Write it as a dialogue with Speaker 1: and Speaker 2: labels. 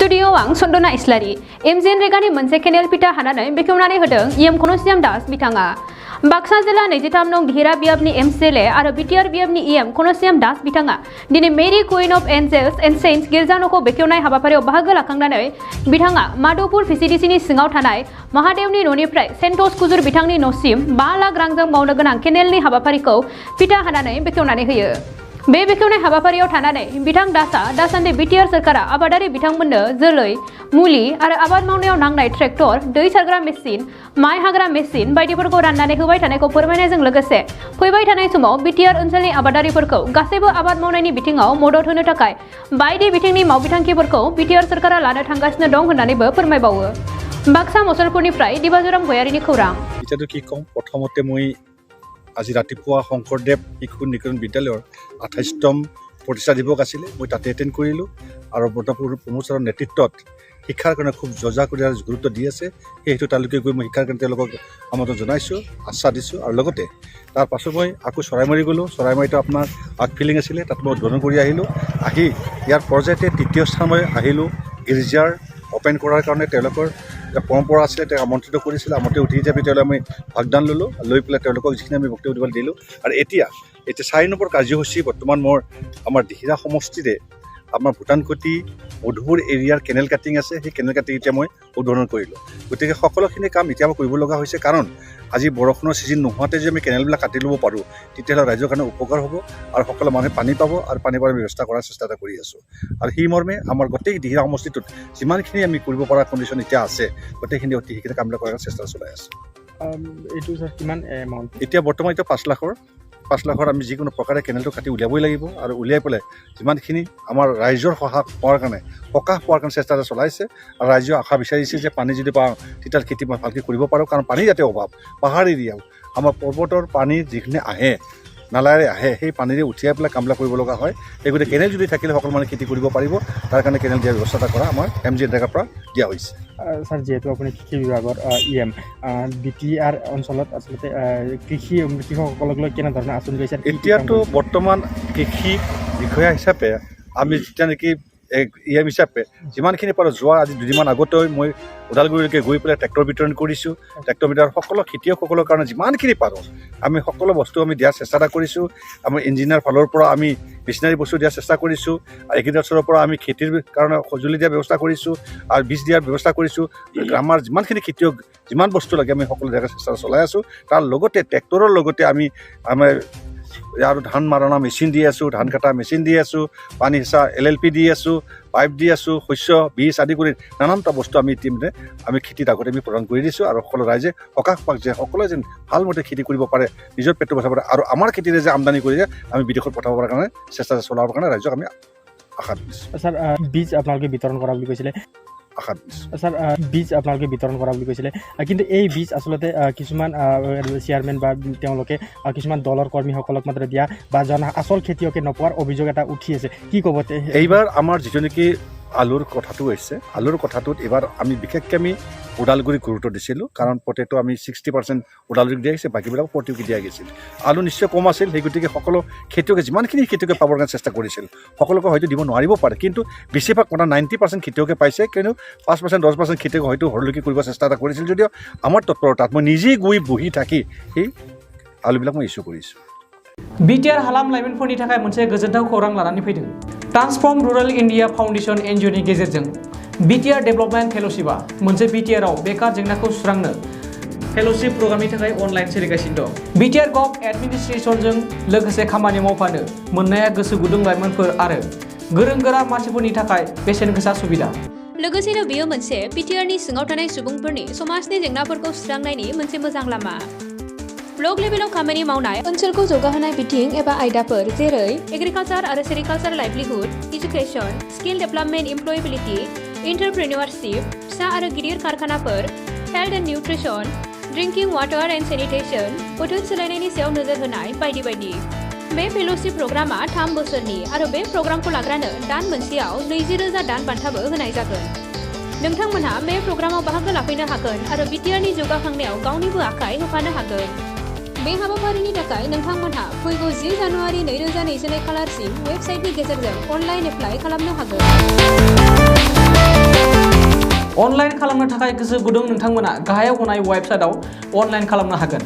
Speaker 1: Studio आं सन्दना इस्लारि Amgen रेगानि मोनसे kennel पिटा हानानै बेखेवनानै होदों इएम खन'सियाम दास बिथाङा बाक्सा जिल्ला 23 नं धिरा बियाबनि एमसिएलए आरो बिटिआर बियाबनि इएम खन'सियाम दास बिथाङा दिनै मेरि कुइन अफ एन्जेल्स एन्ड सेइन्ट्स गिर्जा न'खौ बेखेवनाय हाबाफारियाव बाहागो लाखांनानै बिथाङा माधवपुर भिसिडिसिनि सिङाव थानाय महादेवनि न'निफ्राय सेन्टस कुजुर बिथांनि न'सिम 5 लाख रांजों मावनो गोनां केनेलनि हाबाफारिखौ पिटा हानानै बेखेवनानै होयो। बे बेखेवनाय हाबाफारियाव थानानै बिथां दासआ दासान्दि बिटिआर सरकारा आबादारि बिथांमोननो जोलै मुलि आरो आबाद मावनायाव नांनाय ट्रेक्टर दै सारग्रा मेसिन माइ हाग्रा मेसिन बायदिफोरखौ राननानै होबाय थानायखौ फोरमायनायजों लोगोसे फैबाय थानाय समाव बिटिआर ओनसोलनि आबादारिफोरखौ गासैबो आबाद मावनायनि बिथिङाव मदद होनो थाखाय बायदि बिथिंनि मावबिथांखिफोरखौ बिटिआर सरकारा लानो थांगासिनो दं होननानैबो फोरमायबावो। बाक्सा मसलपुरनिफ्राय दिबाजराम गयारिनि खौरां।
Speaker 2: प्रथमते মই আজি ৰাতিপুৱা শংকৰদেৱ শিশু নিকেতন বিদ্যালয়ৰ 28তম প্ৰতিষ্ঠা দিৱস আছিলে। মই তাতে এটেণ্ড কৰিলোঁ আৰু বৰ্তমান প্ৰমোচনৰ নেতৃত্বত শিক্ষাৰ কাৰণে খুব যজা কৰি গুৰুত্ব দি আছে। সেইটো তালৈকে গৈ মই শিক্ষাৰ কাৰণে তেওঁলোকক আমন্ত্ৰণ জনাইছোঁ, আশ্বাস দিছোঁ। আৰু লগতে তাৰ পাছত মই আকৌ চৰাইমাৰী গ'লোঁ। চৰাইমাৰীতো আপোনাৰ আৰ্ট ফিলিং আছিলে, তাত মই উদ্বোধন কৰি আহিলোঁ। আহি ইয়াৰ পৰ্যায়তে তৃতীয় স্থান মই আহিলোঁ গীৰ্জাৰ অপেন কৰাৰ কাৰণে। তেওঁলোকৰ পৰম্পৰা আছিলে, তেওঁ আমন্ত্ৰিত কৰিছিলে। আমন্ত্ৰিত উঠি যাবি তেওঁলোকে আমি ভাগদান ল'লোঁ, লৈ পেলাই তেওঁলোকক যিখিনি আমি বক্তব্য দিবলৈ দিলোঁ। আৰু এতিয়া 4 নম্বৰ কাৰ্যসূচী বৰ্তমান আমাৰ দিহিৰা সমষ্টিৰে আমাৰ ভূটানকটি মধুপুৰ এৰিয়াৰ কেনেল কাটিং আছে। সেই কেনেল কাটিং এতিয়া মই উদ্বোধন কৰিলোঁ। গতিকে সকলোখিনি কাম এতিয়া মই কৰিব লগা হৈছে, কাৰণ আজি বৰষুণৰ ছিজন নোহোৱাতে যদি আমি কেনেলবিলাক কাটি ল'ব পাৰোঁ তেতিয়াহ'লে ৰাইজৰ কাৰণে উপকাৰ হ'ব আৰু সকলো মানুহে পানী পাব আৰু পানী পোৱাৰ ব্যৱস্থা কৰাৰ চেষ্টা এটা কৰি আছোঁ। আৰু সেই মৰ্মে আমাৰ গোটেই দিহিৰা সমষ্টিটোত যিমানখিনি আমি কৰিব পৰা কণ্ডিশ্যন এতিয়া আছে গোটেইখিনি অতি শীঘ্ৰে কামবিলাক কৰাৰ চেষ্টা চলাই আছোঁ।
Speaker 3: এইটো স্যাৰ কিমান এমাউণ্ট?
Speaker 2: এতিয়া বৰ্তমান 5 লাখৰ আমি যিকোনো প্ৰকাৰে কেনেলটো কাটি উলিয়াবই লাগিব আৰু উলিয়াই পেলাই যিমানখিনি আমাৰ ৰাইজৰ সকাহ পোৱাৰ কাৰণে চেষ্টা এটা চলাইছে। আৰু ৰাইজেও আশা বিচাৰিছে যে পানী যদি পাওঁ তেতিয়াহ'লে খেতি মই ভালকৈ কৰিব পাৰোঁ, কাৰণ পানী যাতে অভাৱ। পাহাৰ এৰিয়াও আমাৰ পৰ্বতৰ পানী যিখিনি আহে নালাৰে আহে, সেই পানীৰে উঠিয়াই পেলাই কামবিলাক কৰিব লগা হয়। এই গতিকে কেনেল যদি থাকিলে সকলো মানুহে খেতি কৰিব পাৰিব, তাৰ কাৰণে কেনেল দিয়াৰ ব্যৱস্থা এটা কৰা আমাৰ MGNৰেগাৰ পৰা দিয়া হৈছে।
Speaker 3: ছাৰ, যিহেতু আপুনি কৃষি বিভাগৰ ইএম বিটিআৰ অঞ্চলত আচলতে কৃষকসকলক লৈ কেনেধৰণে আঁচনি লৈছে?
Speaker 2: এতিয়াতো বৰ্তমান কৃষি বিষয়া হিচাপে আমি যেতিয়া নেকি ইএম হিচাপে যিমানখিনি পাৰোঁ, যোৱা আজি 2 দিনমান আগতেই মই ওদালগুৰিলৈকে গৈ পেলাই ট্ৰেক্টৰ বিতৰণ কৰিছোঁ। ট্ৰেক্টৰ বিতৰণ সকলো খেতিয়কসকলৰ কাৰণে যিমানখিনি পাৰোঁ আমি সকলো বস্তু আমি দিয়াৰ চেষ্টা এটা কৰিছোঁ। আমাৰ ইঞ্জিনিয়াৰ ফালৰ পৰা আমি মেচিনাৰী বস্তু দিয়াৰ চেষ্টা কৰিছোঁ, আৰু এগ্ৰিকালচাৰৰ পৰা আমি খেতিৰ কাৰণে সঁজুলি দিয়াৰ ব্যৱস্থা কৰিছোঁ আৰু বীজ দিয়াৰ ব্যৱস্থা কৰিছোঁ। আমাৰ যিমানখিনি খেতিয়ক যিমান বস্তু লাগে আমি সকলো দিয়াৰ চেষ্টা চলাই আছোঁ। তাৰ লগতে ট্ৰেক্টৰৰ লগতে আমাৰ আৰু ধান মাৰণা মেচিন দি আছোঁ, ধান কটা মেচিন দি আছোঁ, পানী সিঁচা LLP দি আছোঁ, পাইপ দি আছোঁ, শস্য বীজ আদি কৰি নানানটা বস্তু আমি ইতিমধ্যে আমি খেতিত আগতে আমি প্ৰদান কৰি দিছোঁ। আৰু সকলো ৰাইজে সকাহ পাক যে সকলোৱে যেন ভালমতে খেতি কৰিব পাৰে, নিজৰ পেটটো বচাব পাৰে, আৰু আমাৰ খেতিৰে যে আমদানি কৰি যে আমি বিদেশত পঠাব পৰাৰ কাৰণে চেষ্টা চলাবৰ কাৰণে ৰাইজক আমি আশা দিছোঁ।
Speaker 3: ছাৰ, বীজ আপোনালোকে বিতৰণ কৰা বুলি কৈছিলে। ছাৰ, বীজ আপোনালোকে বিতৰণ কৰা বুলি কৈছিলে, কিন্তু এই বীজ আচলতে কিছুমান চেয়াৰমেন বা তেওঁলোকে কিছুমান দলৰ কৰ্মীসকলক মাত্ৰ দিয়া বা আচল খেতিয়কে নোপোৱাৰ অভিযোগ এটা উঠি আছে, কি ক'ব?
Speaker 2: এইবাৰ আমাৰ যিটো নেকি আলুৰ কথাটো হৈছে, আলুৰ কথাটোত এইবাৰ আমি বিশেষকৈ আমি ওদালগুৰিক গুৰুত্ব দিছিলোঁ, কাৰণ পটেটো আমি 60% ওদালগুৰিক দিয়া গৈছে, বাকীবিলাক প্ৰতিকে দিয়া গৈছিল। আলু নিশ্চয় কম আছিল, সেই গতিকে সকলো খেতিয়কে যিমানখিনি খেতিয়কে পাবৰ কাৰণে চেষ্টা কৰিছিল, সকলোকে হয়তো দিব নোৱাৰিব পাৰে, কিন্তু বেছিভাগ 90% খেতিয়কে পাইছে। কিন্তু 5% 10% খেতিয়কে হয়তো ঘৰলৈকে কৰিব চেষ্টা এটা কৰিছিল, যদিও আমাৰ তৎপৰতাত মই নিজেই গৈ বহি থাকি সেই আলুবিলাক মই ইছ্যু কৰিছোঁ।
Speaker 4: बिटिआर हालाम लाइमोनफोरनि थाखाय मोनसे गोजोनथाव खौरां लानानै फैदों। ट्रान्सफर्म रुरल इन्डिया फाउन्डेसन NGOनि गेजेरजों बिटिआर डेभेलपमेन्ट फेल'शिपआ मोनसे बिटिआरआव बेकार जेंनाखौ सुस्रांनो फेल'शिप प्रग्रामनि थाखाय अनलाइन सोलिगासिनो दं। बिटिआर गभ एडमिनिस्ट्रेसनजों लोगोसे खामानि मावफानो मोननाया गोसो गुदुं लाइमोनफोर आरो गोरों गोरा मानसिफोरनि थाखाय बेसेन गोसा सुबिदा।
Speaker 1: लोगोसेनो बेयो मोनसे बिटिआरनि सिङाव थानाय सुबुंफोरनि समाजनि जेंनाफोरखौ सुस्रांनायनि मोनसे मोजां लामा। ब्लक लेभेलाव खामानि मावनाय, ओनसोलखौ जौगाहोनाय बिथिं एबा आयदाफोर जेरै एग्रिकालचार आरो sericulture livelihood, education, skill development, employability, entrepreneurship, फिसा आरो गिदिर कारखानाफोर, health and nutrition, drinking water and sanitation, बोथोर सोलायनायनि सायाव नोजोर होनाय बायदि बायदि। बे फेल'शिप प्रग्रामा 3 बोसोरनि आरो बे प्रग्रामखौ लाग्रानो दान मोनसेयाव 20,000 दान बान्थाबो होनाय जागोन। नोंथांमोनहा बे प्रग्रामाव बाहागो लाफैनो हागोन आरो बिटिआरनि जौगाखांनायाव गावनिबो आखाइ होफानो हागोन। बे हाबाफारिनि थाखाय नोंथांमोनहा फैगौ 10 जानुवारि 2022 खालारसिम वेबसाइटनि गेजेरजों अनलाइन एप्लाइ खालामनो हागोन।
Speaker 4: अनलाइन खालामनो थाखाय गोसो गुदुं नोंथांमोना गाहायाव होनाय वेबसाइटआव अनलाइन खालामनो हागोन।